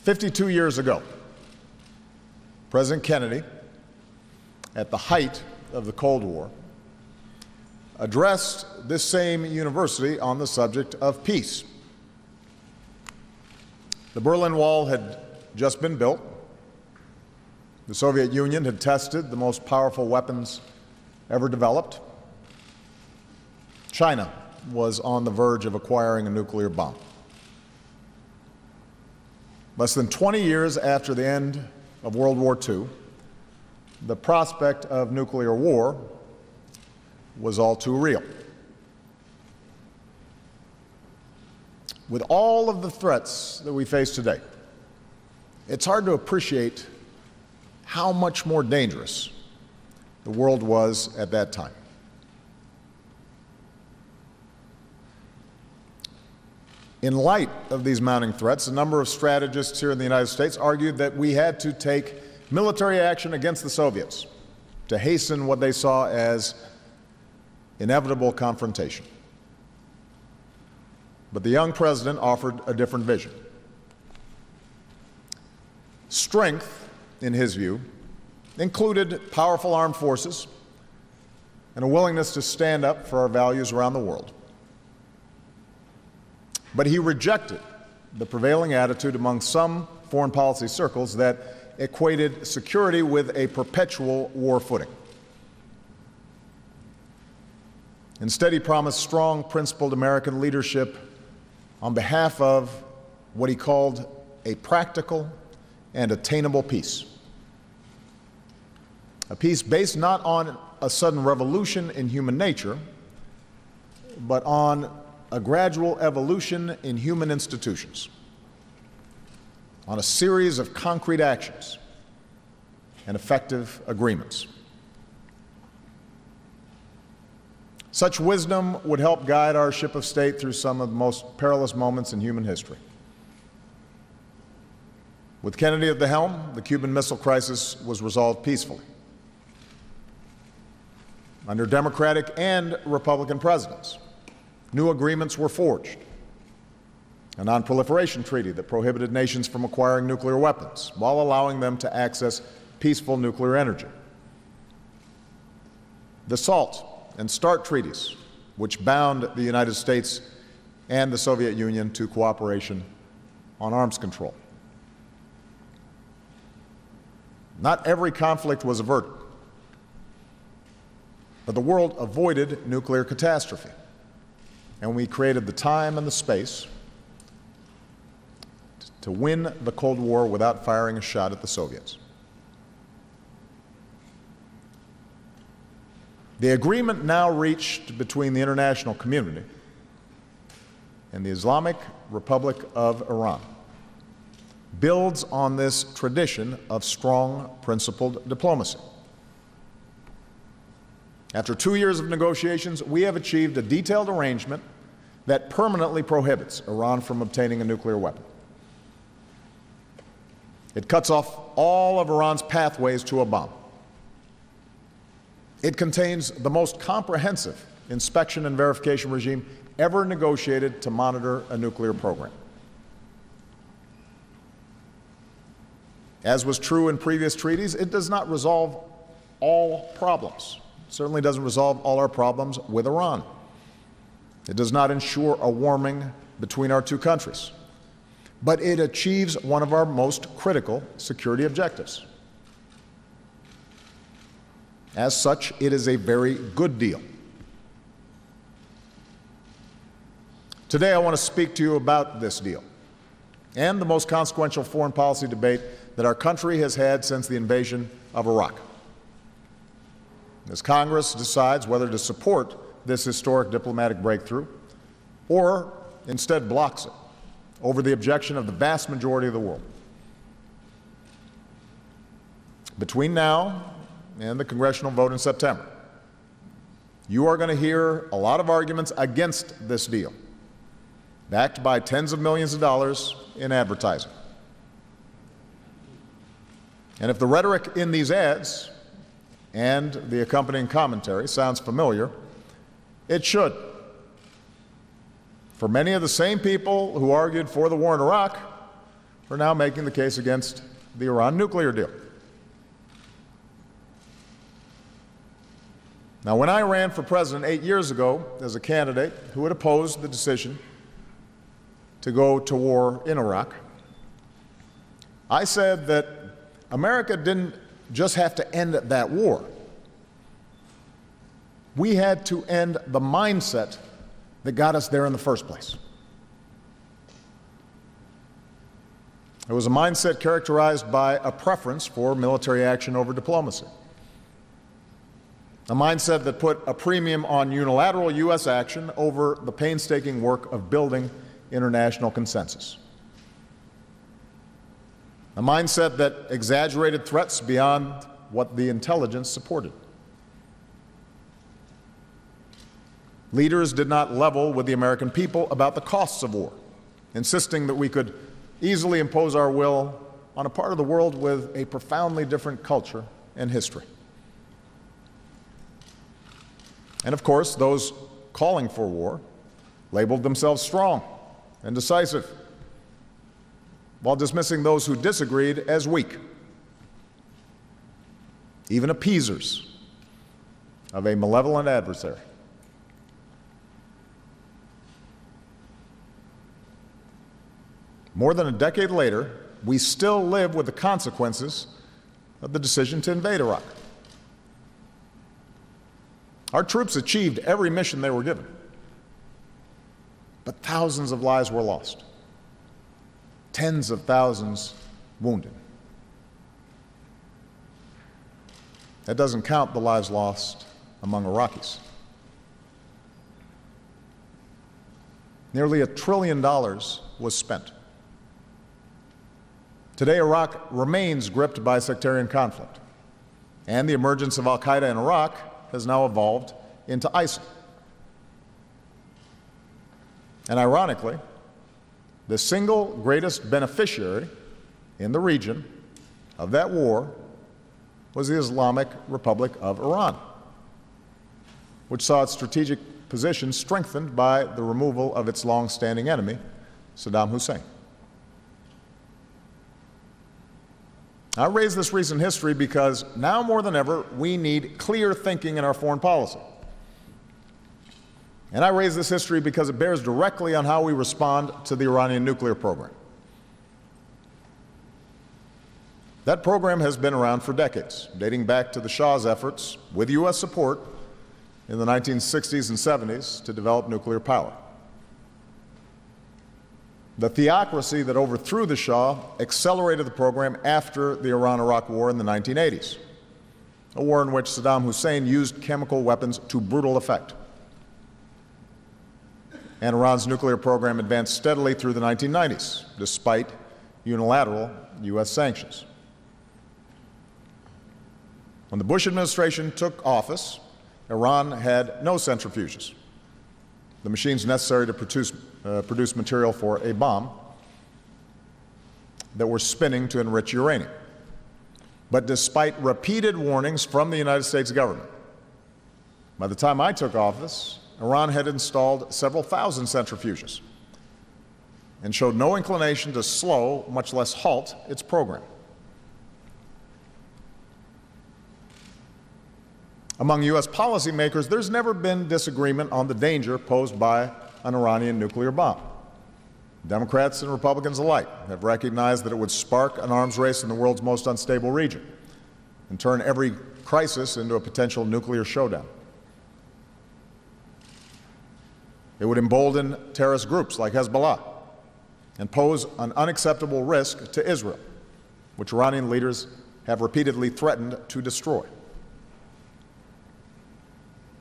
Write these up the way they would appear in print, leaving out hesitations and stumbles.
52 years ago, President Kennedy, at the height of the Cold War, addressed this same university on the subject of peace. The Berlin Wall had just been built. The Soviet Union had tested the most powerful weapons ever developed. China was on the verge of acquiring a nuclear bomb. Less than 20 years after the end of World War II, the prospect of nuclear war was all too real. With all of the threats that we face today, it's hard to appreciate how much more dangerous the world was at that time. In light of these mounting threats, a number of strategists here in the United States argued that we had to take military action against the Soviets to hasten what they saw as inevitable confrontation. But the young president offered a different vision. Strength, in his view, included powerful armed forces and a willingness to stand up for our values around the world. But he rejected the prevailing attitude among some foreign policy circles that equated security with a perpetual war footing. Instead, he promised strong, principled American leadership on behalf of what he called a practical and attainable peace. A peace based not on a sudden revolution in human nature, but on a gradual evolution in human institutions, on a series of concrete actions and effective agreements. Such wisdom would help guide our ship of state through some of the most perilous moments in human history. With Kennedy at the helm, the Cuban Missile Crisis was resolved peacefully. Under Democratic and Republican presidents, new agreements were forged. A non-proliferation treaty that prohibited nations from acquiring nuclear weapons while allowing them to access peaceful nuclear energy. The SALT and START treaties, which bound the United States and the Soviet Union to cooperation on arms control. Not every conflict was averted, but the world avoided nuclear catastrophe, and we created the time and the space to win the Cold War without firing a shot at the Soviets. The agreement now reached between the international community and the Islamic Republic of Iran builds on this tradition of strong, principled diplomacy. After 2 years of negotiations, we have achieved a detailed arrangement that permanently prohibits Iran from obtaining a nuclear weapon. It cuts off all of Iran's pathways to a bomb. It contains the most comprehensive inspection and verification regime ever negotiated to monitor a nuclear program. As was true in previous treaties, it does not resolve all problems. It certainly doesn't resolve all our problems with Iran. It does not ensure a warming between our two countries. But it achieves one of our most critical security objectives. As such, it is a very good deal. Today, I want to speak to you about this deal and the most consequential foreign policy debate that our country has had since the invasion of Iraq. As Congress decides whether to support this historic diplomatic breakthrough or instead blocks it over the objection of the vast majority of the world. Between now and the congressional vote in September, you are going to hear a lot of arguments against this deal, backed by tens of millions of dollars in advertising. And if the rhetoric in these ads and the accompanying commentary sounds familiar, it should. For many of the same people who argued for the war in Iraq for now making the case against the Iran nuclear deal. Now, when I ran for president 8 years ago as a candidate who had opposed the decision to go to war in Iraq, I said that America didn't just have to end that war. We had to end the mindset that got us there in the first place. It was a mindset characterized by a preference for military action over diplomacy. A mindset that put a premium on unilateral U.S. action over the painstaking work of building international consensus. A mindset that exaggerated threats beyond what the intelligence supported. Leaders did not level with the American people about the costs of war, insisting that we could easily impose our will on a part of the world with a profoundly different culture and history. And of course, those calling for war labeled themselves strong and decisive, while dismissing those who disagreed as weak, even appeasers of a malevolent adversary. More than a decade later, we still live with the consequences of the decision to invade Iraq. Our troops achieved every mission they were given, but thousands of lives were lost, tens of thousands wounded. That doesn't count the lives lost among Iraqis. Nearly $1 trillion was spent. Today, Iraq remains gripped by sectarian conflict, and the emergence of al-Qaeda in Iraq has now evolved into ISIL. And ironically, the single greatest beneficiary in the region of that war was the Islamic Republic of Iran, which saw its strategic position strengthened by the removal of its long-standing enemy, Saddam Hussein. I raise this recent history because now more than ever, we need clear thinking in our foreign policy. And I raise this history because it bears directly on how we respond to the Iranian nuclear program. That program has been around for decades, dating back to the Shah's efforts, with U.S. support, in the 1960s and 70s to develop nuclear power. The theocracy that overthrew the Shah accelerated the program after the Iran-Iraq War in the 1980s, a war in which Saddam Hussein used chemical weapons to brutal effect. And Iran's nuclear program advanced steadily through the 1990s, despite unilateral U.S. sanctions. When the Bush administration took office, Iran had no centrifuges, the machines necessary to produce material for a bomb, that were spinning to enrich uranium. But despite repeated warnings from the United States government, by the time I took office, Iran had installed several thousand centrifuges and showed no inclination to slow, much less halt, its program. Among U.S. policymakers, there's never been disagreement on the danger posed by an Iranian nuclear bomb. Democrats and Republicans alike have recognized that it would spark an arms race in the world's most unstable region and turn every crisis into a potential nuclear showdown. It would embolden terrorist groups like Hezbollah and pose an unacceptable risk to Israel, which Iranian leaders have repeatedly threatened to destroy.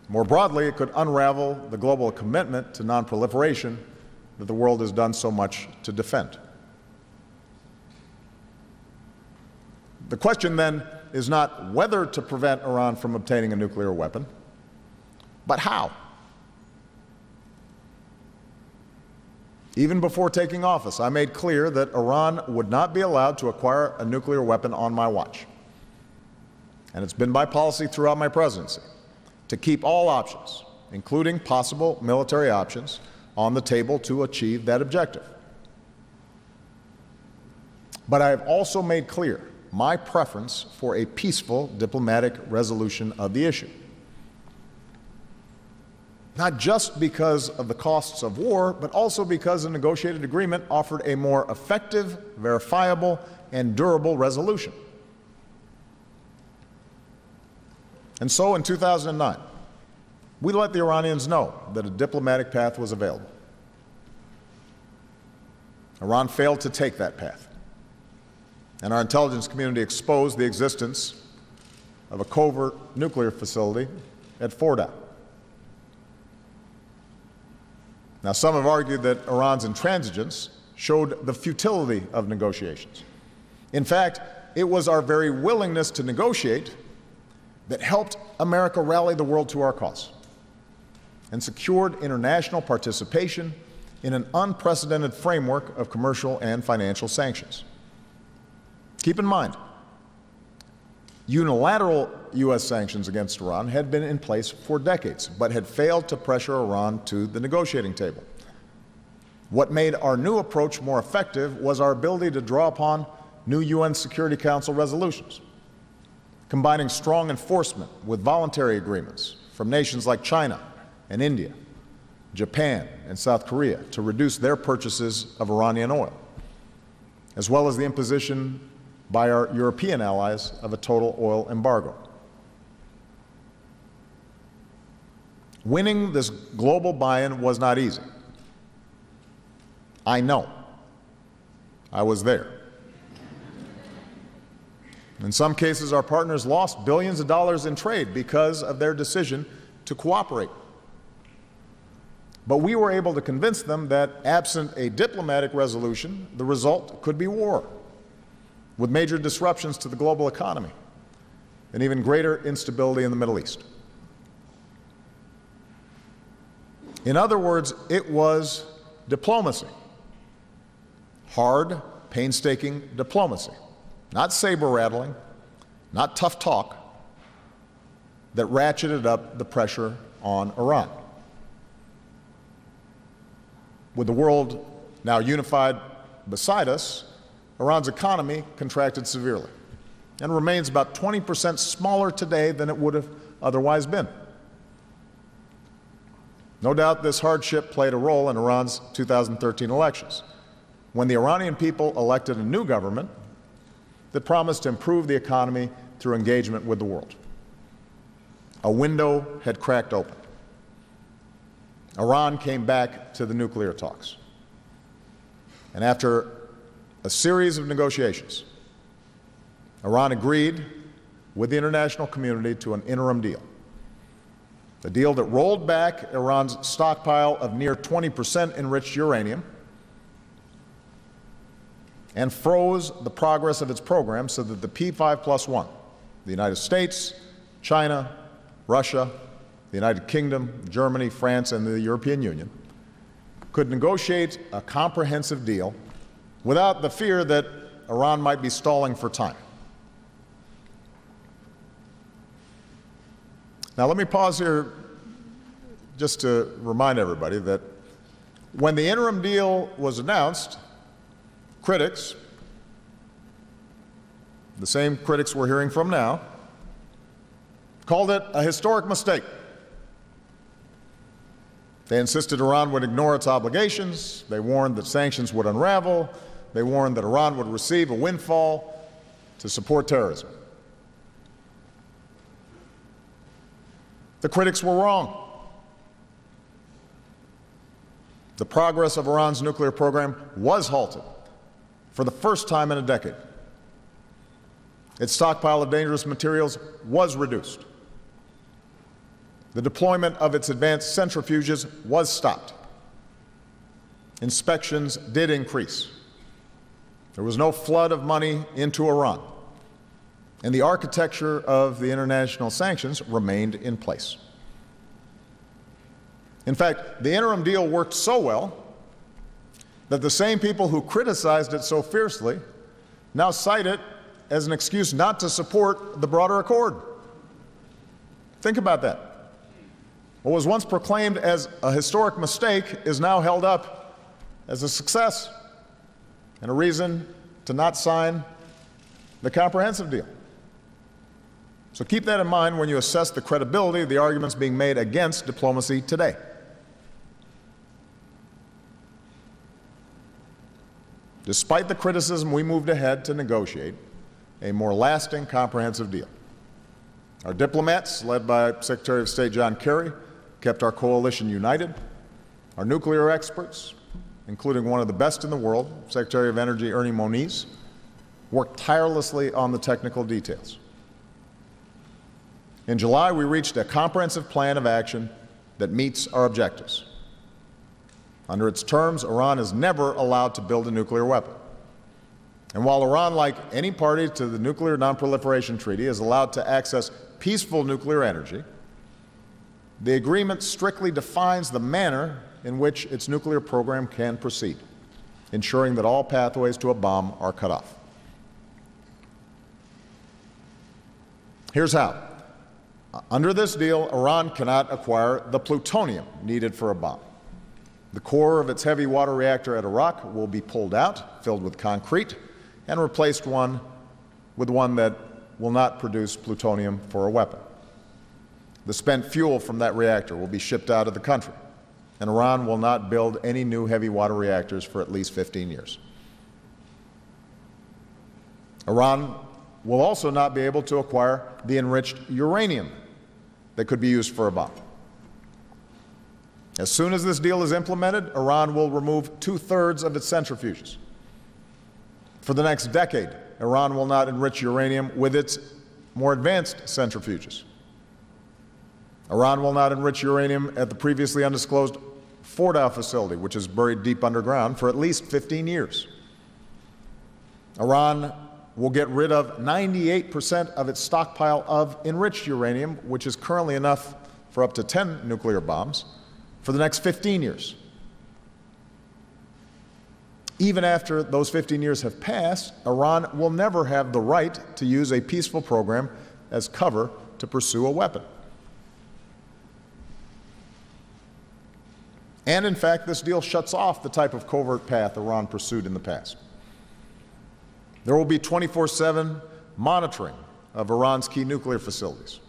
More broadly, it could unravel the global commitment to nonproliferation that the world has done so much to defend. The question then is not whether to prevent Iran from obtaining a nuclear weapon, but how. Even before taking office, I made clear that Iran would not be allowed to acquire a nuclear weapon on my watch. And it's been my policy throughout my presidency to keep all options, including possible military options, on the table to achieve that objective. But I have also made clear my preference for a peaceful diplomatic resolution of the issue. Not just because of the costs of war, but also because a negotiated agreement offered a more effective, verifiable, and durable resolution. And so in 2009, we let the Iranians know that a diplomatic path was available. Iran failed to take that path, and our intelligence community exposed the existence of a covert nuclear facility at Fordow. Now, some have argued that Iran's intransigence showed the futility of negotiations. In fact, it was our very willingness to negotiate that helped America rally the world to our cause and secured international participation in an unprecedented framework of commercial and financial sanctions. Keep in mind, unilateral U.S. sanctions against Iran had been in place for decades, but had failed to pressure Iran to the negotiating table. What made our new approach more effective was our ability to draw upon new UN Security Council resolutions, combining strong enforcement with voluntary agreements from nations like China and India, Japan and South Korea to reduce their purchases of Iranian oil, as well as the imposition by our European allies of a total oil embargo. Winning this global buy-in was not easy. I know. I was there. In some cases, our partners lost billions of dollars in trade because of their decision to cooperate. But we were able to convince them that absent a diplomatic resolution, the result could be war, with major disruptions to the global economy and even greater instability in the Middle East. In other words, it was diplomacy. Hard, painstaking diplomacy. Not saber-rattling, not tough talk, that ratcheted up the pressure on Iran. With the world now unified beside us, Iran's economy contracted severely and remains about 20% smaller today than it would have otherwise been. No doubt this hardship played a role in Iran's 2013 elections, when the Iranian people elected a new government that promised to improve the economy through engagement with the world. A window had cracked open. Iran came back to the nuclear talks. And after a series of negotiations, Iran agreed with the international community to an interim deal. A deal that rolled back Iran's stockpile of near 20% enriched uranium and froze the progress of its program so that the P5+1, the United States, China, Russia, the United Kingdom, Germany, France, and the European Union, could negotiate a comprehensive deal without the fear that Iran might be stalling for time. Now, let me pause here just to remind everybody that when the interim deal was announced, critics, the same critics we're hearing from now, called it a historic mistake. They insisted Iran would ignore its obligations. They warned that sanctions would unravel. They warned that Iran would receive a windfall to support terrorism. The critics were wrong. The progress of Iran's nuclear program was halted for the first time in a decade. Its stockpile of dangerous materials was reduced. The deployment of its advanced centrifuges was stopped. Inspections did increase. There was no flood of money into Iran, and the architecture of the international sanctions remained in place. In fact, the interim deal worked so well that the same people who criticized it so fiercely now cite it as an excuse not to support the broader accord. Think about that. What was once proclaimed as a historic mistake is now held up as a success and a reason to not sign the comprehensive deal. So keep that in mind when you assess the credibility of the arguments being made against diplomacy today. Despite the criticism, we moved ahead to negotiate a more lasting comprehensive deal. Our diplomats, led by Secretary of State John Kerry, kept our coalition united. Our nuclear experts, including one of the best in the world, Secretary of Energy Ernie Moniz, worked tirelessly on the technical details. In July, we reached a comprehensive plan of action that meets our objectives. Under its terms, Iran is never allowed to build a nuclear weapon. And while Iran, like any party to the Nuclear Non-Proliferation Treaty, is allowed to access peaceful nuclear energy, the agreement strictly defines the manner in which its nuclear program can proceed, ensuring that all pathways to a bomb are cut off. Here's how. Under this deal, Iran cannot acquire the plutonium needed for a bomb. The core of its heavy water reactor at Arak will be pulled out, filled with concrete, and replaced with one that will not produce plutonium for a weapon. The spent fuel from that reactor will be shipped out of the country, and Iran will not build any new heavy water reactors for at least 15 years. Iran will also not be able to acquire the enriched uranium that could be used for a bomb. As soon as this deal is implemented, Iran will remove 2/3 of its centrifuges. For the next decade, Iran will not enrich uranium with its more advanced centrifuges. Iran will not enrich uranium at the previously undisclosed Fordow facility, which is buried deep underground, for at least 15 years. Iran will get rid of 98% of its stockpile of enriched uranium, which is currently enough for up to 10 nuclear bombs, for the next 15 years. Even after those 15 years have passed, Iran will never have the right to use a peaceful program as cover to pursue a weapon. And in fact, this deal shuts off the type of covert path Iran pursued in the past. There will be 24/7 monitoring of Iran's key nuclear facilities.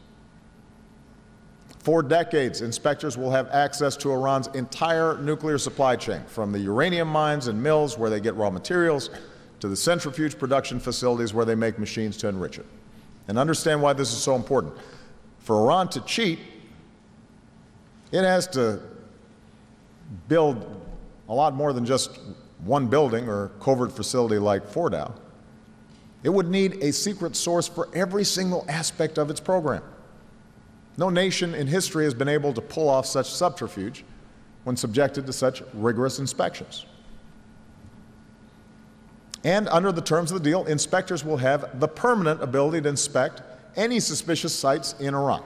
For decades, inspectors will have access to Iran's entire nuclear supply chain, from the uranium mines and mills where they get raw materials to the centrifuge production facilities where they make machines to enrich it. And understand why this is so important. For Iran to cheat, it has to build a lot more than just one building or covert facility like Fordow. It would need a secret source for every single aspect of its program. No nation in history has been able to pull off such subterfuge when subjected to such rigorous inspections. And under the terms of the deal, inspectors will have the permanent ability to inspect any suspicious sites in Iran.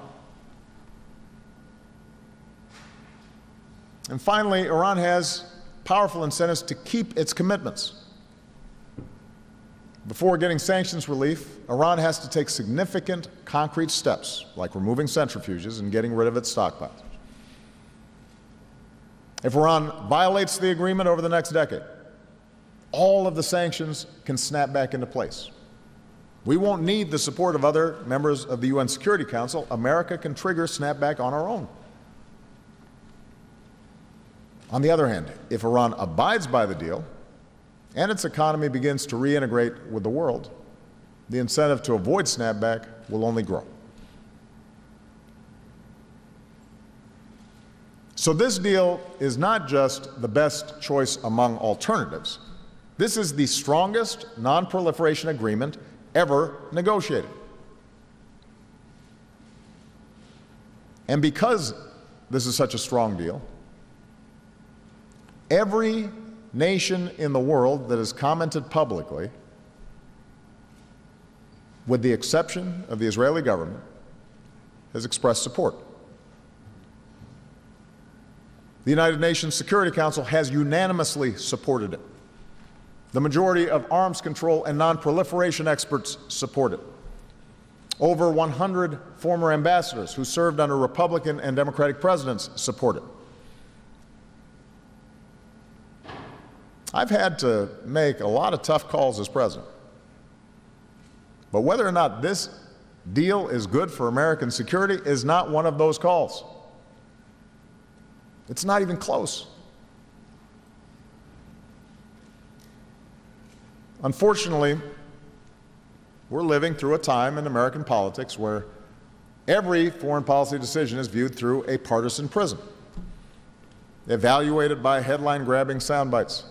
And finally, Iran has powerful incentives to keep its commitments. Before getting sanctions relief, Iran has to take significant concrete steps, like removing centrifuges and getting rid of its stockpiles. If Iran violates the agreement over the next decade, all of the sanctions can snap back into place. We won't need the support of other members of the UN Security Council. America can trigger snapback on our own. On the other hand, if Iran abides by the deal, and its economy begins to reintegrate with the world, the incentive to avoid snapback will only grow. So this deal is not just the best choice among alternatives. This is the strongest non-proliferation agreement ever negotiated. And because this is such a strong deal, every nation in the world that has commented publicly, with the exception of the Israeli government, has expressed support. The United Nations Security Council has unanimously supported it. The majority of arms control and non-proliferation experts support it. Over 100 former ambassadors who served under Republican and Democratic presidents support it. I've had to make a lot of tough calls as president. But whether or not this deal is good for American security is not one of those calls. It's not even close. Unfortunately, we're living through a time in American politics where every foreign policy decision is viewed through a partisan prism, evaluated by headline-grabbing sound bites.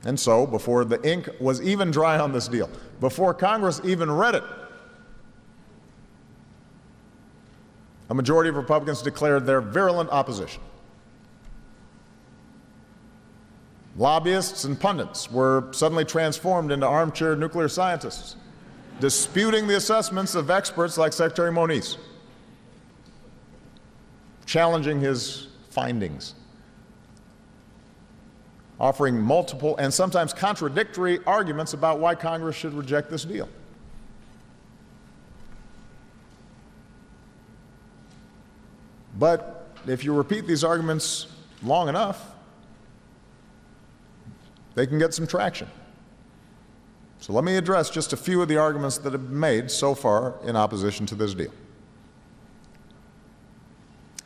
And so, before the ink was even dry on this deal, before Congress even read it, a majority of Republicans declared their virulent opposition. Lobbyists and pundits were suddenly transformed into armchair nuclear scientists, disputing the assessments of experts like Secretary Moniz, challenging his findings, offering multiple and sometimes contradictory arguments about why Congress should reject this deal. But if you repeat these arguments long enough, they can get some traction. So let me address just a few of the arguments that have been made so far in opposition to this deal.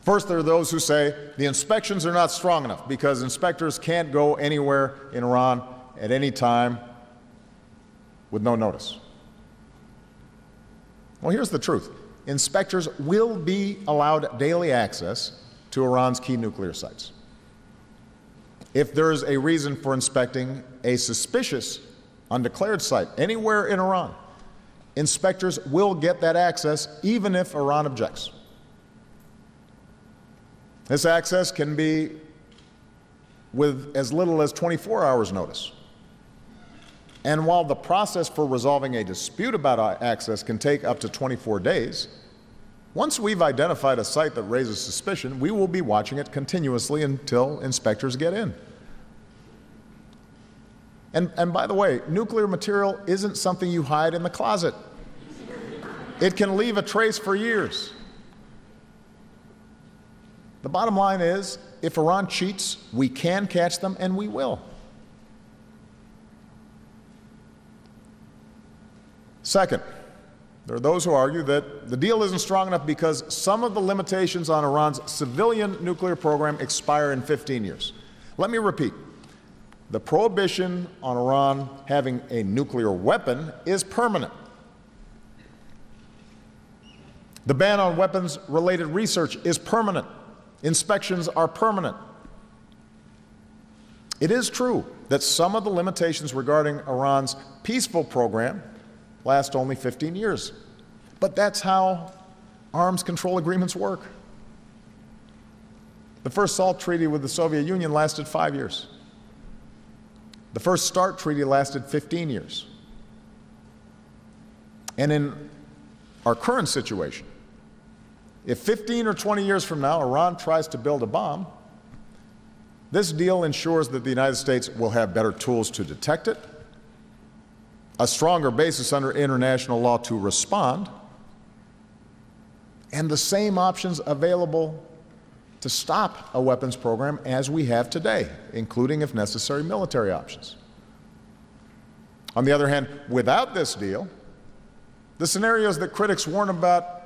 First, there are those who say the inspections are not strong enough because inspectors can't go anywhere in Iran at any time with no notice. Well, here's the truth. Inspectors will be allowed daily access to Iran's key nuclear sites. If there is a reason for inspecting a suspicious, undeclared site anywhere in Iran, inspectors will get that access even if Iran objects. This access can be with as little as 24 hours notice. And while the process for resolving a dispute about access can take up to 24 days, once we've identified a site that raises suspicion, we will be watching it continuously until inspectors get in. And by the way, nuclear material isn't something you hide in the closet. It can leave a trace for years. The bottom line is, if Iran cheats, we can catch them, and we will. Second, there are those who argue that the deal isn't strong enough because some of the limitations on Iran's civilian nuclear program expire in 15 years. Let me repeat. The prohibition on Iran having a nuclear weapon is permanent. The ban on weapons-related research is permanent. Inspections are permanent. It is true that some of the limitations regarding Iran's peaceful program last only 15 years. But that's how arms control agreements work. The first SALT treaty with the Soviet Union lasted 5 years. The first START treaty lasted 15 years. And in our current situation, if 15 or 20 years from now Iran tries to build a bomb, this deal ensures that the United States will have better tools to detect it, a stronger basis under international law to respond, and the same options available to stop a weapons program as we have today, including, if necessary, military options. On the other hand, without this deal, the scenarios that critics warn about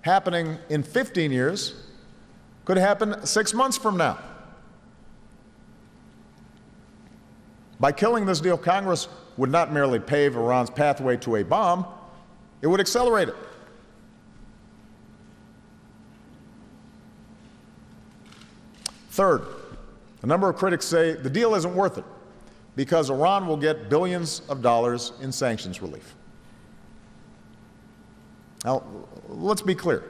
happening in 15 years could happen 6 months from now. By killing this deal, Congress would not merely pave Iran's pathway to a bomb, it would accelerate it. Third, a number of critics say the deal isn't worth it because Iran will get billions of dollars in sanctions relief. Now, let's be clear.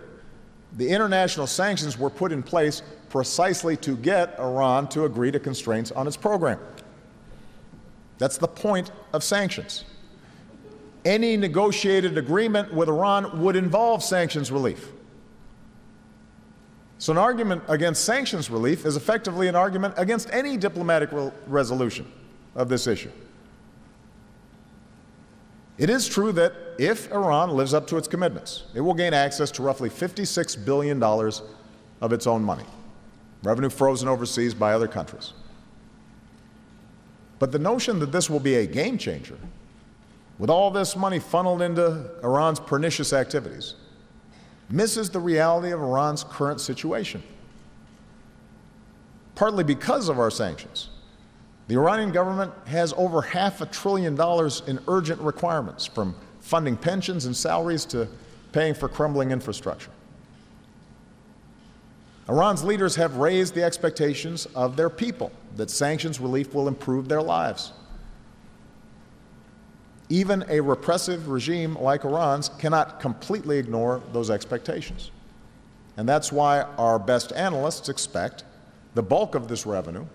The international sanctions were put in place precisely to get Iran to agree to constraints on its program. That's the point of sanctions. Any negotiated agreement with Iran would involve sanctions relief. So an argument against sanctions relief is effectively an argument against any diplomatic resolution of this issue. It is true that if Iran lives up to its commitments, it will gain access to roughly $56 billion of its own money, revenue frozen overseas by other countries. But the notion that this will be a game changer, with all this money funneled into Iran's pernicious activities, misses the reality of Iran's current situation. Partly because of our sanctions, the Iranian government has over $500 billion in urgent requirements, from funding pensions and salaries to paying for crumbling infrastructure. Iran's leaders have raised the expectations of their people that sanctions relief will improve their lives. Even a repressive regime like Iran's cannot completely ignore those expectations. And that's why our best analysts expect the bulk of this revenue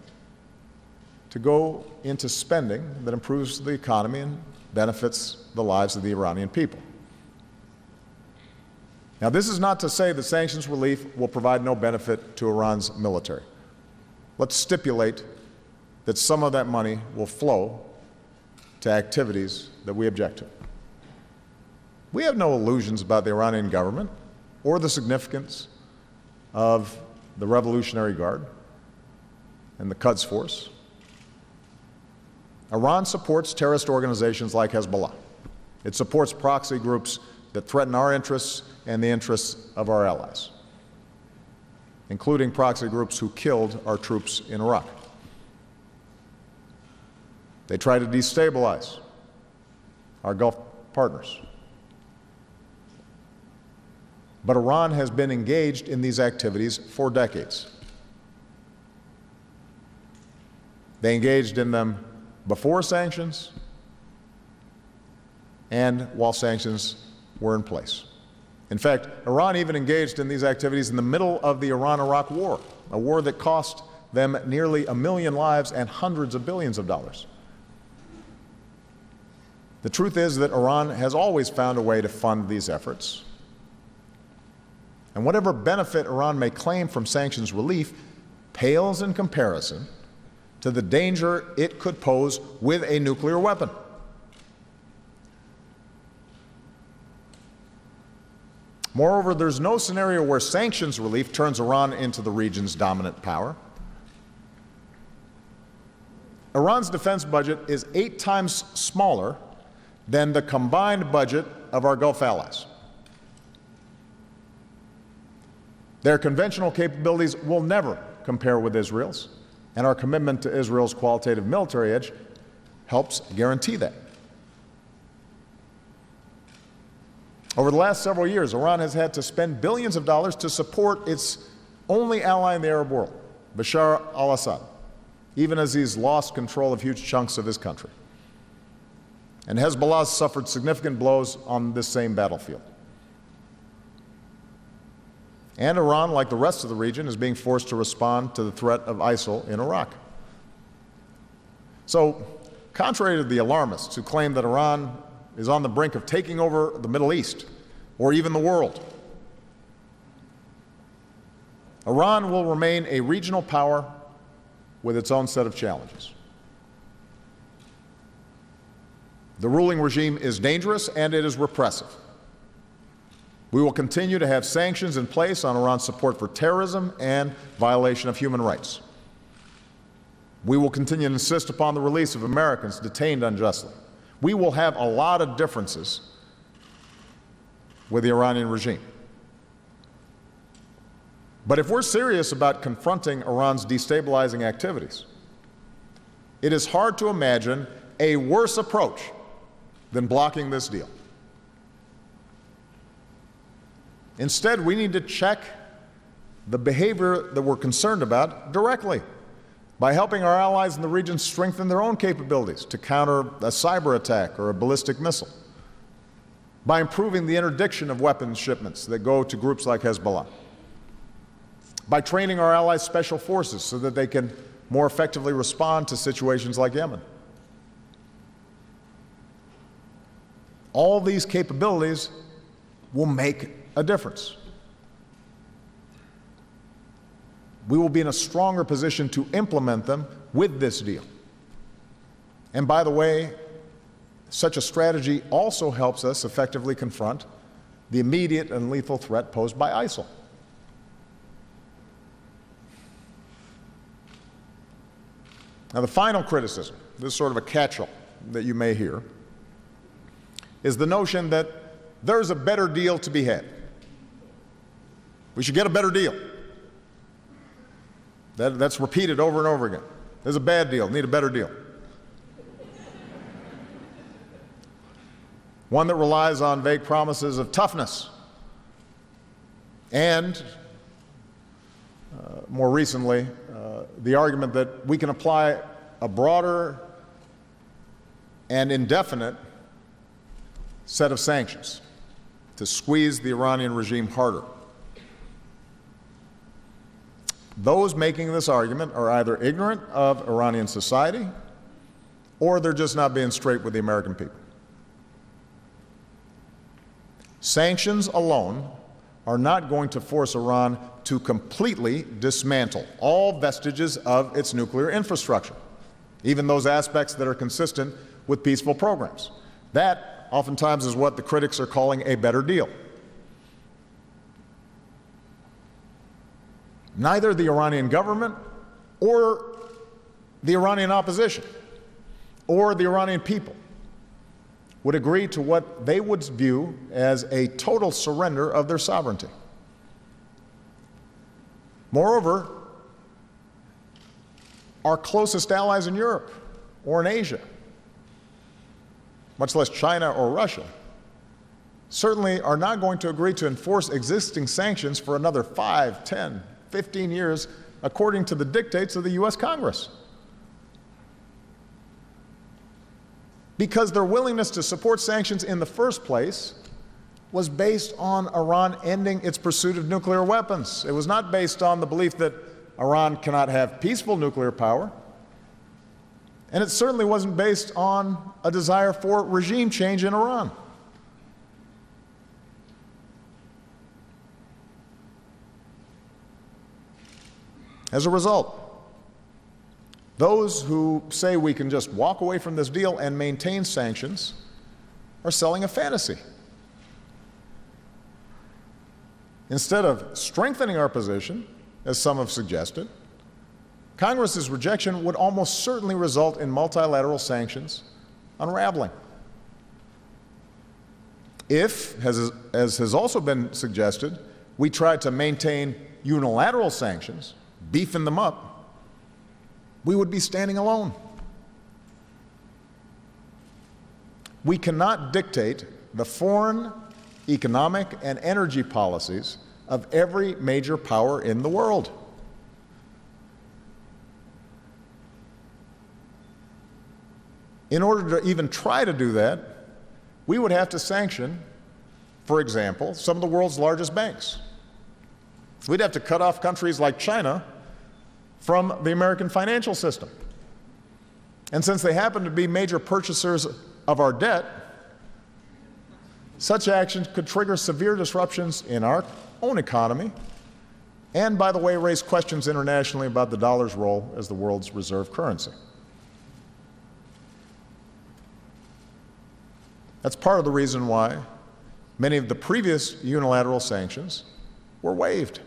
to go into spending that improves the economy and benefits the lives of the Iranian people. Now, this is not to say that sanctions relief will provide no benefit to Iran's military. Let's stipulate that some of that money will flow to activities that we object to. We have no illusions about the Iranian government or the significance of the Revolutionary Guard and the Quds Force. Iran supports terrorist organizations like Hezbollah. It supports proxy groups that threaten our interests and the interests of our allies, including proxy groups who killed our troops in Iraq. They try to destabilize our Gulf partners. But Iran has been engaged in these activities for decades. They engaged in them before sanctions and while sanctions were in place. In fact, Iran even engaged in these activities in the middle of the Iran-Iraq War, a war that cost them nearly 1 million lives and hundreds of billions of dollars. The truth is that Iran has always found a way to fund these efforts. And whatever benefit Iran may claim from sanctions relief pales in comparison to the danger it could pose with a nuclear weapon. Moreover, there's no scenario where sanctions relief turns Iran into the region's dominant power. Iran's defense budget is 8 times smaller than the combined budget of our Gulf allies. Their conventional capabilities will never compare with Israel's, and our commitment to Israel's qualitative military edge helps guarantee that. Over the last several years, Iran has had to spend billions of dollars to support its only ally in the Arab world, Bashar al-Assad, even as he's lost control of huge chunks of his country. And Hezbollah suffered significant blows on this same battlefield. And Iran, like the rest of the region, is being forced to respond to the threat of ISIL in Iraq. So, contrary to the alarmists who claim that Iran is on the brink of taking over the Middle East or even the world, Iran will remain a regional power with its own set of challenges. The ruling regime is dangerous and it is repressive. We will continue to have sanctions in place on Iran's support for terrorism and violation of human rights. We will continue to insist upon the release of Americans detained unjustly. We will have a lot of differences with the Iranian regime. But if we're serious about confronting Iran's destabilizing activities, it is hard to imagine a worse approach than blocking this deal. Instead, we need to check the behavior that we're concerned about directly by helping our allies in the region strengthen their own capabilities to counter a cyber attack or a ballistic missile, by improving the interdiction of weapons shipments that go to groups like Hezbollah, by training our allies' special forces so that they can more effectively respond to situations like Yemen. All these capabilities will make a difference. We will be in a stronger position to implement them with this deal. And by the way, such a strategy also helps us effectively confront the immediate and lethal threat posed by ISIL. Now, the final criticism this is sort of a catch-all that you may hear, is the notion that there's a better deal to be had. We should get a better deal. That's repeated over and over again. There's a bad deal, need a better deal. One that relies on vague promises of toughness and, more recently, the argument that we can apply a broader and indefinite set of sanctions to squeeze the Iranian regime harder. Those making this argument are either ignorant of Iranian society or they're just not being straight with the American people. Sanctions alone are not going to force Iran to completely dismantle all vestiges of its nuclear infrastructure, even those aspects that are consistent with peaceful programs. That oftentimes is what the critics are calling a better deal. Neither the Iranian government or the Iranian opposition or the Iranian people would agree to what they would view as a total surrender of their sovereignty. Moreover, our closest allies in Europe or in Asia, much less China or Russia, certainly are not going to agree to enforce existing sanctions for another 5, 10, 15 years according to the dictates of the U.S. Congress. Because their willingness to support sanctions in the first place was based on Iran ending its pursuit of nuclear weapons. It was not based on the belief that Iran cannot have peaceful nuclear power. And it certainly wasn't based on a desire for regime change in Iran. As a result, those who say we can just walk away from this deal and maintain sanctions are selling a fantasy. Instead of strengthening our position, as some have suggested, Congress's rejection would almost certainly result in multilateral sanctions unraveling. If, as has also been suggested, we tried to maintain unilateral sanctions, beefing them up, we would be standing alone. We cannot dictate the foreign, economic, and energy policies of every major power in the world. In order to even try to do that, we would have to sanction, for example, some of the world's largest banks. We'd have to cut off countries like China from the American financial system. And since they happen to be major purchasers of our debt, such actions could trigger severe disruptions in our own economy and, by the way, raise questions internationally about the dollar's role as the world's reserve currency. That's part of the reason why many of the previous unilateral sanctions were waived.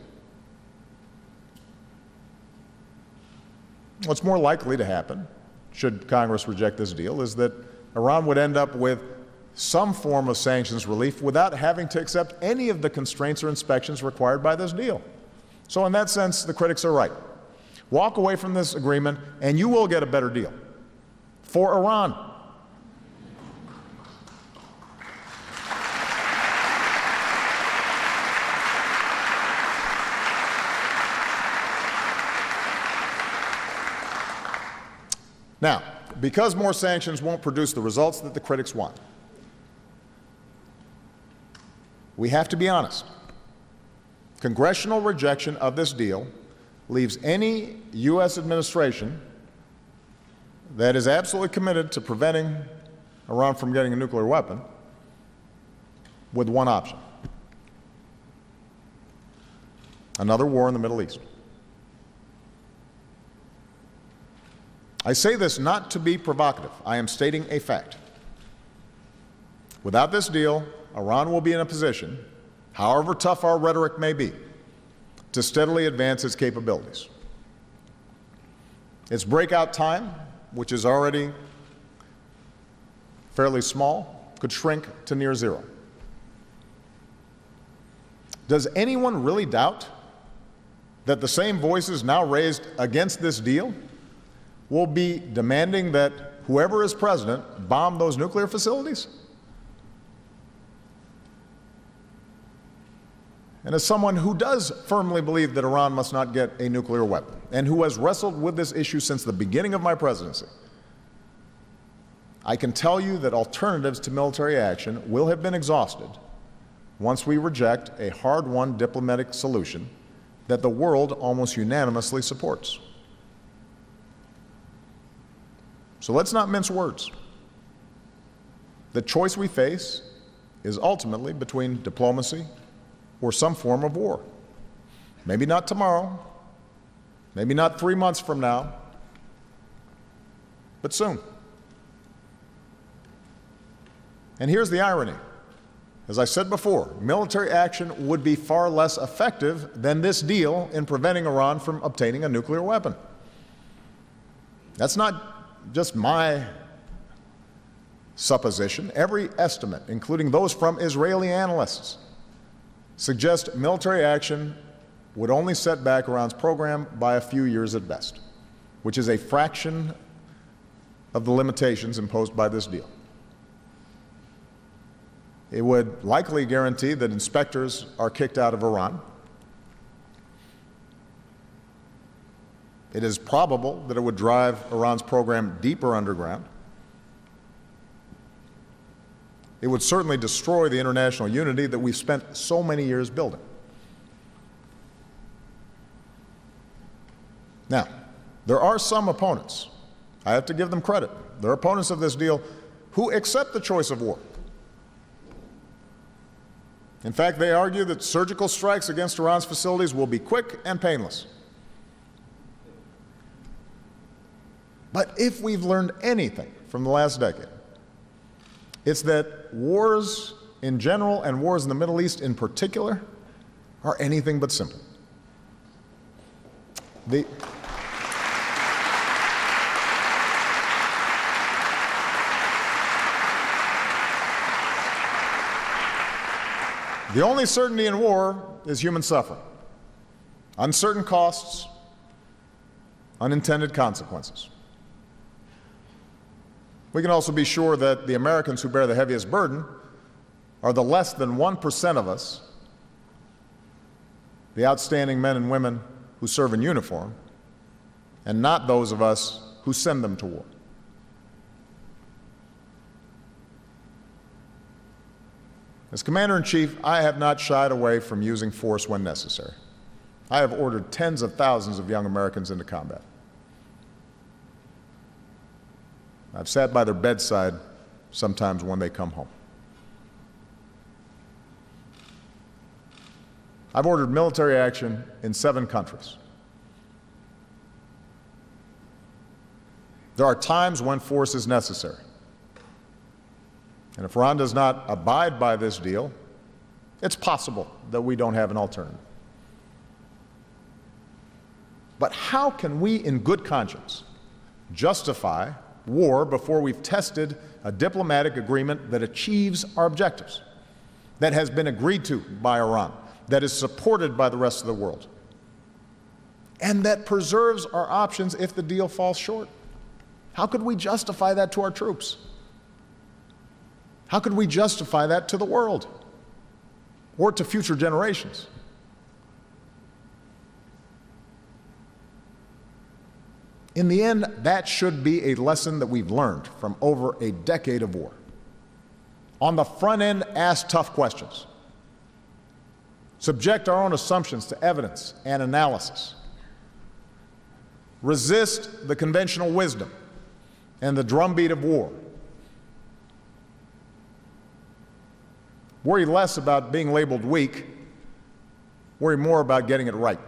What's more likely to happen, should Congress reject this deal, is that Iran would end up with some form of sanctions relief without having to accept any of the constraints or inspections required by this deal. So in that sense, the critics are right. Walk away from this agreement and you will get a better deal for Iran. Now, because more sanctions won't produce the results that the critics want, we have to be honest. Congressional rejection of this deal leaves any U.S. administration that is absolutely committed to preventing Iran from getting a nuclear weapon with one option: another war in the Middle East. I say this not to be provocative. I am stating a fact. Without this deal, Iran will be in a position, however tough our rhetoric may be, to steadily advance its capabilities. Its breakout time, which is already fairly small, could shrink to near zero. Does anyone really doubt that the same voices now raised against this deal will be demanding that whoever is president bomb those nuclear facilities? And as someone who does firmly believe that Iran must not get a nuclear weapon, and who has wrestled with this issue since the beginning of my presidency, I can tell you that alternatives to military action will have been exhausted once we reject a hard-won diplomatic solution that the world almost unanimously supports. So let's not mince words. The choice we face is ultimately between diplomacy or some form of war. Maybe not tomorrow, maybe not 3 months from now, but soon. And here's the irony. As I said before, military action would be far less effective than this deal in preventing Iran from obtaining a nuclear weapon. That's not just my supposition. Every estimate, including those from Israeli analysts, suggest military action would only set back Iran's program by a few years at best, which is a fraction of the limitations imposed by this deal. It would likely guarantee that inspectors are kicked out of Iran. It is probable that it would drive Iran's program deeper underground. It would certainly destroy the international unity that we've spent so many years building. Now, there are some opponents, I have to give them credit, there are opponents of this deal who accept the choice of war. In fact, they argue that surgical strikes against Iran's facilities will be quick and painless. But if we've learned anything from the last decade, it's that wars in general and wars in the Middle East in particular are anything but simple. The only certainty in war is human suffering, uncertain costs, unintended consequences. We can also be sure that the Americans who bear the heaviest burden are the less than 1% of us, the outstanding men and women who serve in uniform, and not those of us who send them to war. As Commander-in-Chief, I have not shied away from using force when necessary. I have ordered tens of thousands of young Americans into combat. I've sat by their bedside sometimes when they come home. I've ordered military action in 7 countries. There are times when force is necessary. And if Iran does not abide by this deal, it's possible that we don't have an alternative. But how can we, in good conscience, justify war before we've tested a diplomatic agreement that achieves our objectives, that has been agreed to by Iran, that is supported by the rest of the world, and that preserves our options if the deal falls short? How could we justify that to our troops? How could we justify that to the world or to future generations? In the end, that should be a lesson that we've learned from over a decade of war. On the front end, ask tough questions. Subject our own assumptions to evidence and analysis. Resist the conventional wisdom and the drumbeat of war. Worry less about being labeled weak. Worry more about getting it right.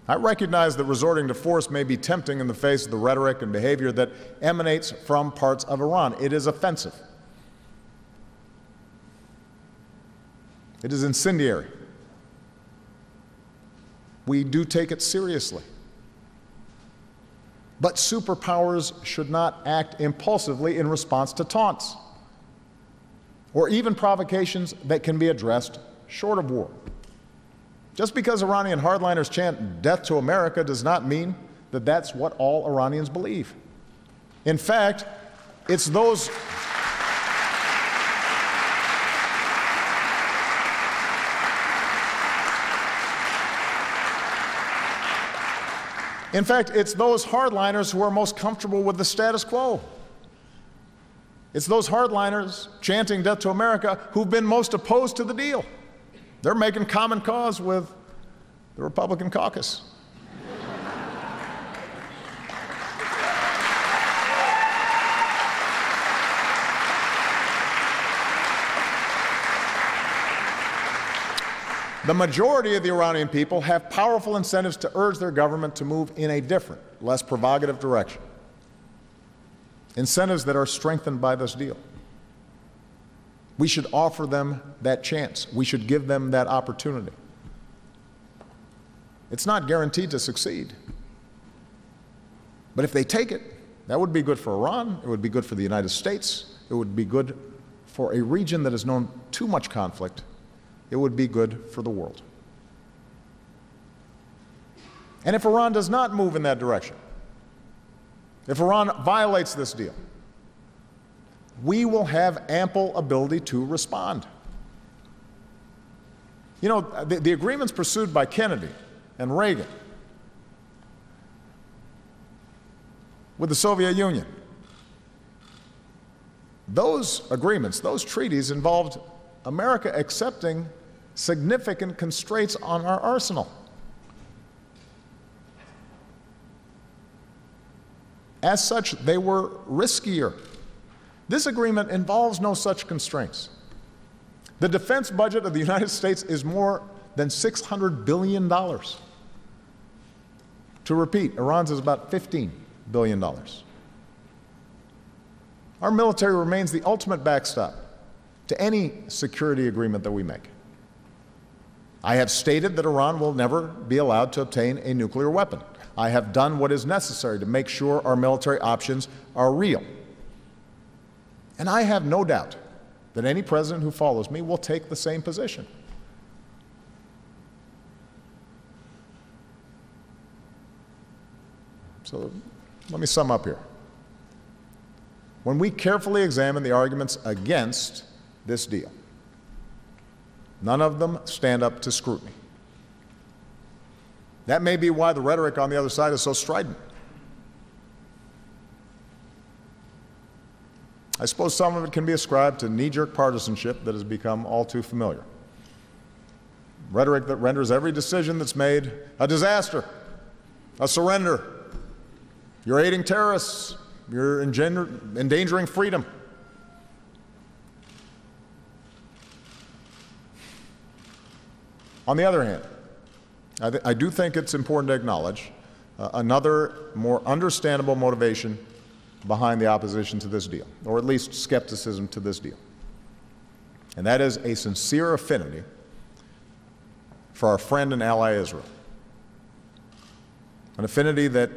I recognize that resorting to force may be tempting in the face of the rhetoric and behavior that emanates from parts of Iran. It is offensive. It is incendiary. We do take it seriously. But superpowers should not act impulsively in response to taunts or even provocations that can be addressed short of war. Just because Iranian hardliners chant "death to America" does not mean that that's what all Iranians believe. In fact, it's those hardliners who are most comfortable with the status quo. It's those hardliners chanting "death to America" who've been most opposed to the deal. They're making common cause with the Republican caucus. The majority of the Iranian people have powerful incentives to urge their government to move in a different, less provocative direction. Incentives that are strengthened by this deal. We should offer them that chance. We should give them that opportunity. It's not guaranteed to succeed. But if they take it, that would be good for Iran, it would be good for the United States, it would be good for a region that has known too much conflict, it would be good for the world. And if Iran does not move in that direction, if Iran violates this deal, we will have ample ability to respond. You know, the agreements pursued by Kennedy and Reagan with the Soviet Union, those agreements, those treaties involved America accepting significant constraints on our arsenal. As such, they were riskier. This agreement involves no such constraints. The defense budget of the United States is more than $600 billion. To repeat, Iran's is about $15 billion. Our military remains the ultimate backstop to any security agreement that we make. I have stated that Iran will never be allowed to obtain a nuclear weapon. I have done what is necessary to make sure our military options are real. And I have no doubt that any president who follows me will take the same position. So let me sum up here. When we carefully examine the arguments against this deal, none of them stand up to scrutiny. That may be why the rhetoric on the other side is so strident. I suppose some of it can be ascribed to knee-jerk partisanship that has become all too familiar. Rhetoric that renders every decision that's made a disaster, a surrender. You're aiding terrorists. You're endangering freedom. On the other hand, I do think it's important to acknowledge another more understandable motivation behind the opposition to this deal, or at least skepticism to this deal. And that is a sincere affinity for our friend and ally Israel. An affinity that,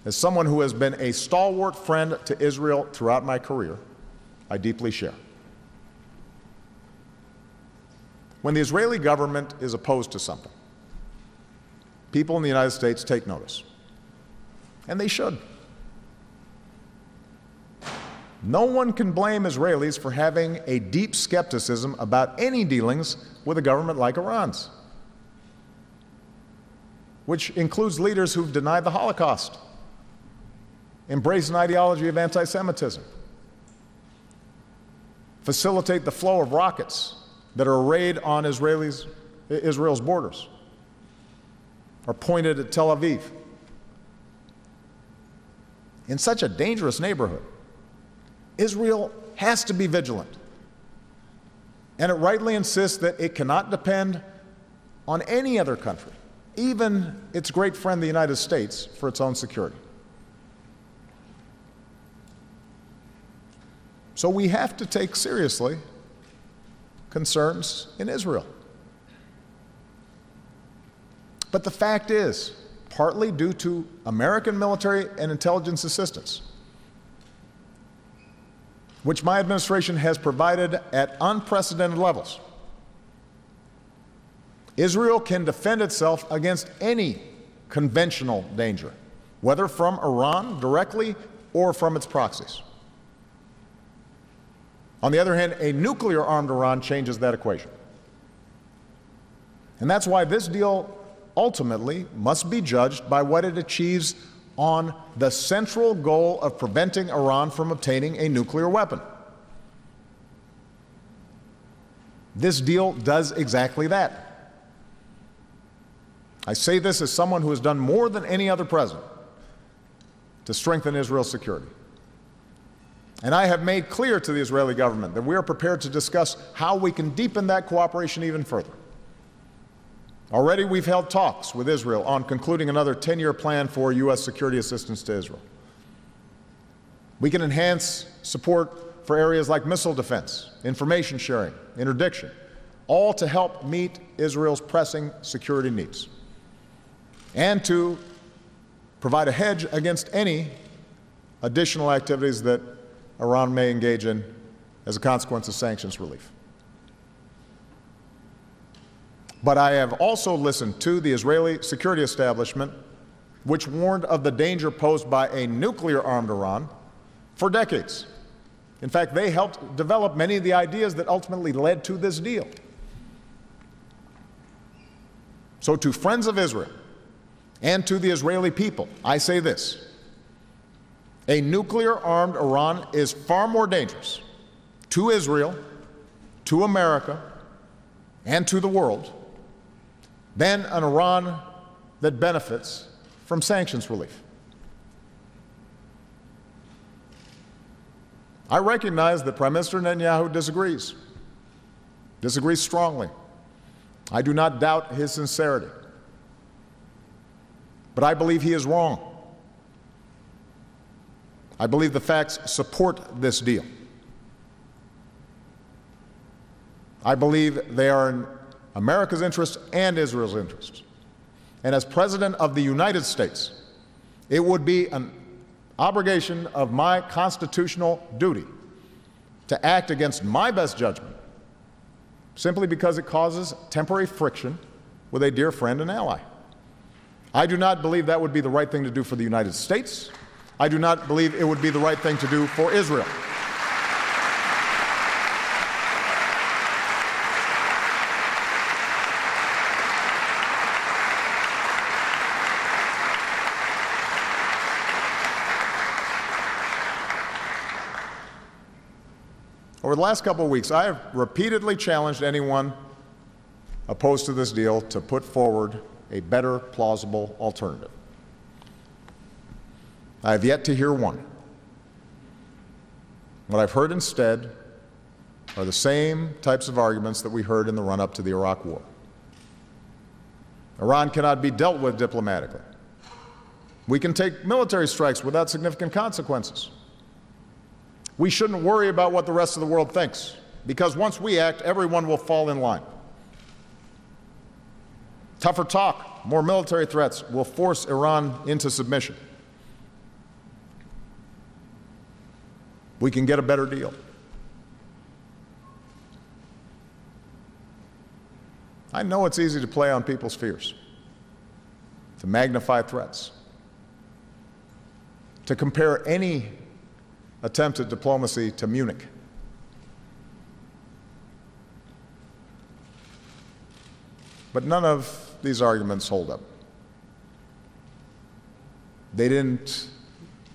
as someone who has been a stalwart friend to Israel throughout my career, I deeply share. When the Israeli government is opposed to something, people in the United States take notice, and they should. No one can blame Israelis for having a deep skepticism about any dealings with a government like Iran's, which includes leaders who've denied the Holocaust, embrace an ideology of anti-Semitism, facilitate the flow of rockets that are arrayed on Israel's borders, are pointed at Tel Aviv. In such a dangerous neighborhood, Israel has to be vigilant, and it rightly insists that it cannot depend on any other country, even its great friend the United States, for its own security. So we have to take seriously concerns in Israel. But the fact is, partly due to American military and intelligence assistance, which my administration has provided at unprecedented levels. Israel can defend itself against any conventional danger, whether from Iran directly or from its proxies. On the other hand, a nuclear-armed Iran changes that equation. And that's why this deal ultimately must be judged by what it achieves on the central goal of preventing Iran from obtaining a nuclear weapon. This deal does exactly that. I say this as someone who has done more than any other president to strengthen Israel's security. And I have made clear to the Israeli government that we are prepared to discuss how we can deepen that cooperation even further. Already we've held talks with Israel on concluding another 10-year plan for U.S. security assistance to Israel. We can enhance support for areas like missile defense, information sharing, interdiction, all to help meet Israel's pressing security needs and to provide a hedge against any additional activities that Iran may engage in as a consequence of sanctions relief. But I have also listened to the Israeli security establishment, which warned of the danger posed by a nuclear-armed Iran for decades. In fact, they helped develop many of the ideas that ultimately led to this deal. So to friends of Israel and to the Israeli people, I say this: a nuclear-armed Iran is far more dangerous to Israel, to America, and to the world than an Iran that benefits from sanctions relief. I recognize that Prime Minister Netanyahu disagrees strongly. I do not doubt his sincerity. But I believe he is wrong. I believe the facts support this deal. I believe they are in America's interest and Israel's interest. And as President of the United States, it would be an obligation of my constitutional duty to act against my best judgment, simply because it causes temporary friction with a dear friend and ally. I do not believe that would be the right thing to do for the United States. I do not believe it would be the right thing to do for Israel. Over the last couple of weeks, I have repeatedly challenged anyone opposed to this deal to put forward a better, plausible alternative. I have yet to hear one. What I've heard instead are the same types of arguments that we heard in the run-up to the Iraq War. Iran cannot be dealt with diplomatically. We can take military strikes without significant consequences. We shouldn't worry about what the rest of the world thinks, because once we act, everyone will fall in line. Tougher talk, more military threats will force Iran into submission. We can get a better deal. I know it's easy to play on people's fears, to magnify threats, to compare any attempt at diplomacy to Munich. But none of these arguments hold up. They didn't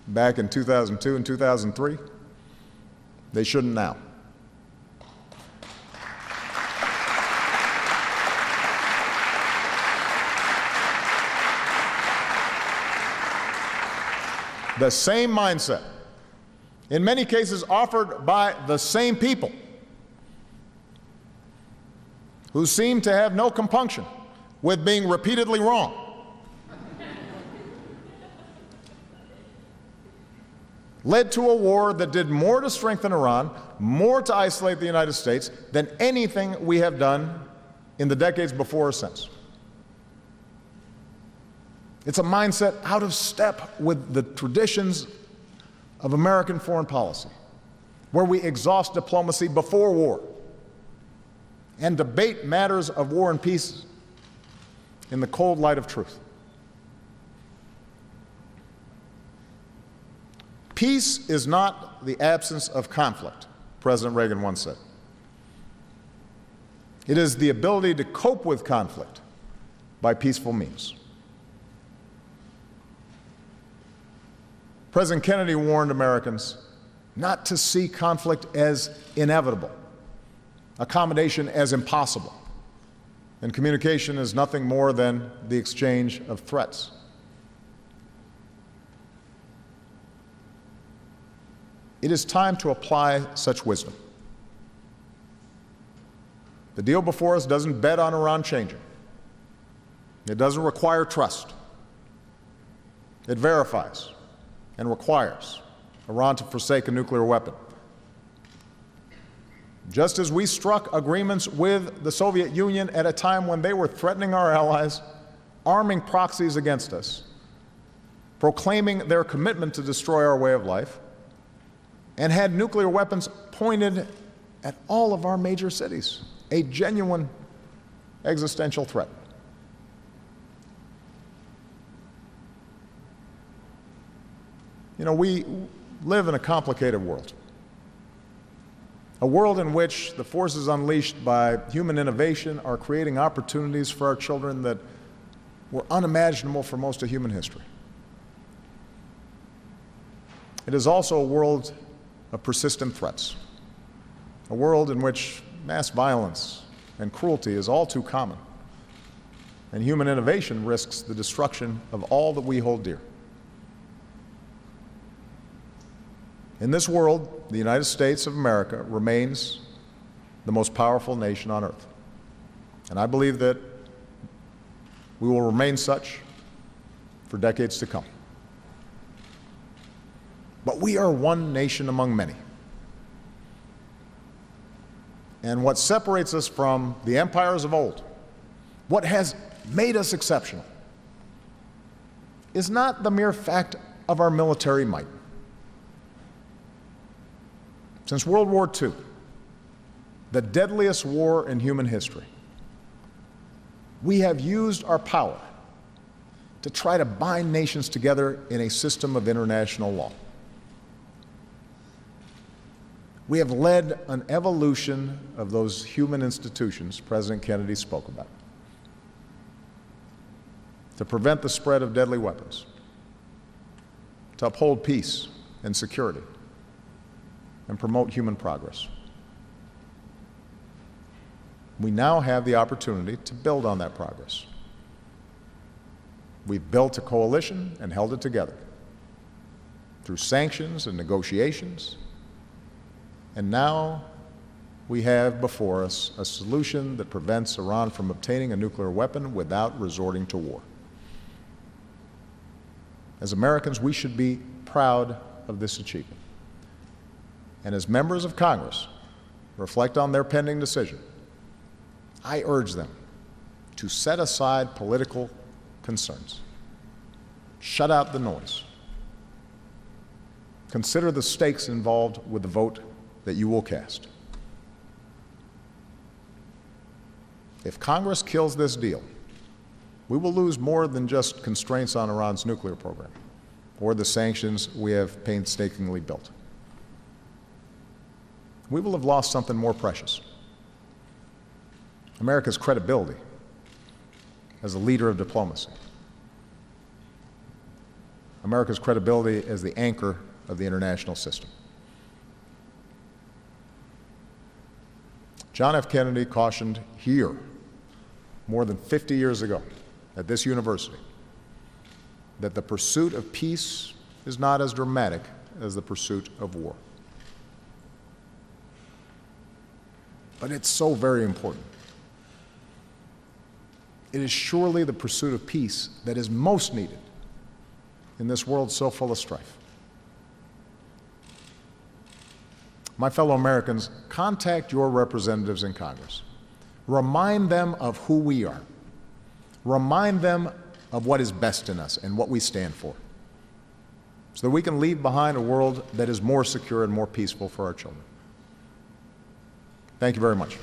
back in 2002 and 2003. They shouldn't now. The same mindset, in many cases offered by the same people who seem to have no compunction with being repeatedly wrong, led to a war that did more to strengthen Iran, more to isolate the United States than anything we have done in the decades before or since. It's a mindset out of step with the traditions of American foreign policy, where we exhaust diplomacy before war and debate matters of war and peace in the cold light of truth. Peace is not the absence of conflict, President Reagan once said. It is the ability to cope with conflict by peaceful means. President Kennedy warned Americans not to see conflict as inevitable, accommodation as impossible, and communication is nothing more than the exchange of threats. It is time to apply such wisdom. The deal before us doesn't bet on Iran changing. It doesn't require trust. It verifies and requires Iran to forsake a nuclear weapon. Just as we struck agreements with the Soviet Union at a time when they were threatening our allies, arming proxies against us, proclaiming their commitment to destroy our way of life, and had nuclear weapons pointed at all of our major cities, a genuine existential threat. You know, we live in a complicated world, a world in which the forces unleashed by human innovation are creating opportunities for our children that were unimaginable for most of human history. It is also a world of persistent threats, a world in which mass violence and cruelty is all too common, and human innovation risks the destruction of all that we hold dear. In this world, the United States of America remains the most powerful nation on earth. And I believe that we will remain such for decades to come. But we are one nation among many. And what separates us from the empires of old, what has made us exceptional, is not the mere fact of our military might. Since World War II, the deadliest war in human history, we have used our power to try to bind nations together in a system of international law. We have led an evolution of those human institutions President Kennedy spoke about to prevent the spread of deadly weapons, to uphold peace and security, and promote human progress. We now have the opportunity to build on that progress. We've built a coalition and held it together through sanctions and negotiations, and now we have before us a solution that prevents Iran from obtaining a nuclear weapon without resorting to war. As Americans, we should be proud of this achievement. And as members of Congress reflect on their pending decision, I urge them to set aside political concerns, shut out the noise, consider the stakes involved with the vote that you will cast. If Congress kills this deal, we will lose more than just constraints on Iran's nuclear program or the sanctions we have painstakingly built. We will have lost something more precious: America's credibility as a leader of diplomacy, America's credibility as the anchor of the international system. John F. Kennedy cautioned here more than 50 years ago at this university that the pursuit of peace is not as dramatic as the pursuit of war. But it's so very important. It is surely the pursuit of peace that is most needed in this world so full of strife. My fellow Americans, contact your representatives in Congress. Remind them of who we are. Remind them of what is best in us and what we stand for, so that we can leave behind a world that is more secure and more peaceful for our children. Thank you very much.